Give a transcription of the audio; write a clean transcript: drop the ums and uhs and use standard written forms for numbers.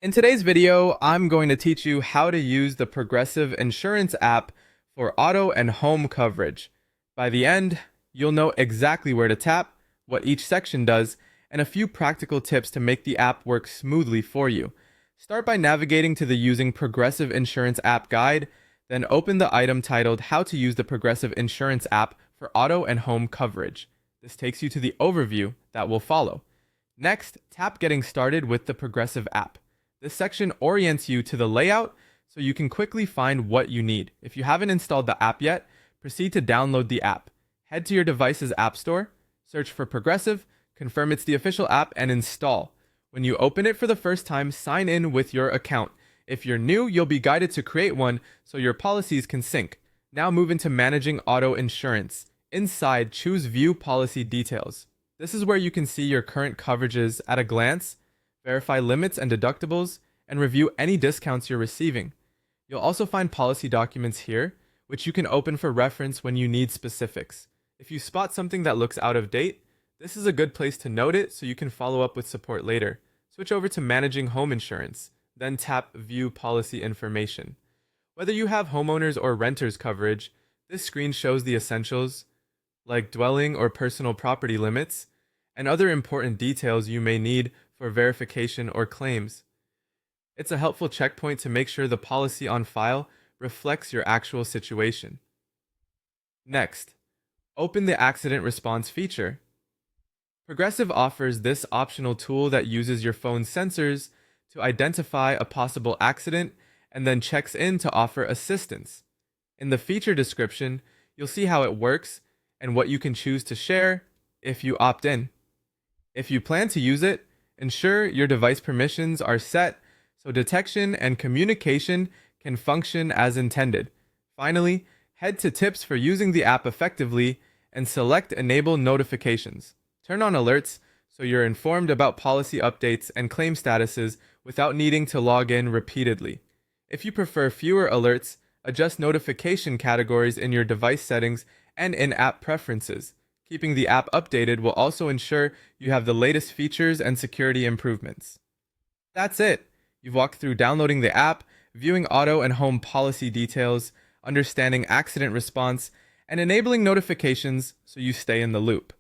In today's video, I'm going to teach you how to use the Progressive Insurance app for auto and home coverage. By the end, you'll know exactly where to tap, what each section does, and a few practical tips to make the app work smoothly for you. Start by navigating to the Using Progressive Insurance app guide, then open the item titled How to Use the Progressive Insurance app for Auto and Home Coverage. This takes you to the overview that will follow. Next, tap Getting Started with the Progressive app. This section orients you to the layout so you can quickly find what you need. If you haven't installed the app yet, proceed to download the app. Head to your device's app store, search for Progressive, confirm it's the official app, and install. When you open it for the first time, sign in with your account. If you're new, you'll be guided to create one so your policies can sync. Now move into Managing Auto Insurance. Inside, choose View Policy Details. This is where you can see your current coverages at a glance, verify limits and deductibles, and review any discounts you're receiving. You'll also find policy documents here, which you can open for reference when you need specifics. If you spot something that looks out of date, this is a good place to note it so you can follow up with support later. Switch over to Managing Home Insurance, then tap View Policy Information. Whether you have homeowners or renters coverage, this screen shows the essentials, like dwelling or personal property limits, and other important details you may need for verification or claims. It's a helpful checkpoint to make sure the policy on file reflects your actual situation. Next, open the Accident Response feature. Progressive offers this optional tool that uses your phone's sensors to identify a possible accident and then checks in to offer assistance. In the feature description, you'll see how it works and what you can choose to share if you opt in. If you plan to use it, ensure your device permissions are set so detection and communication can function as intended. Finally, head to Tips for using the app effectively and select Enable Notifications. Turn on alerts so you're informed about policy updates and claim statuses without needing to log in repeatedly. If you prefer fewer alerts, adjust notification categories in your device settings and in-app preferences. Keeping the app updated will also ensure you have the latest features and security improvements. That's it. You've walked through downloading the app, viewing auto and home policy details, understanding accident response, and enabling notifications so you stay in the loop.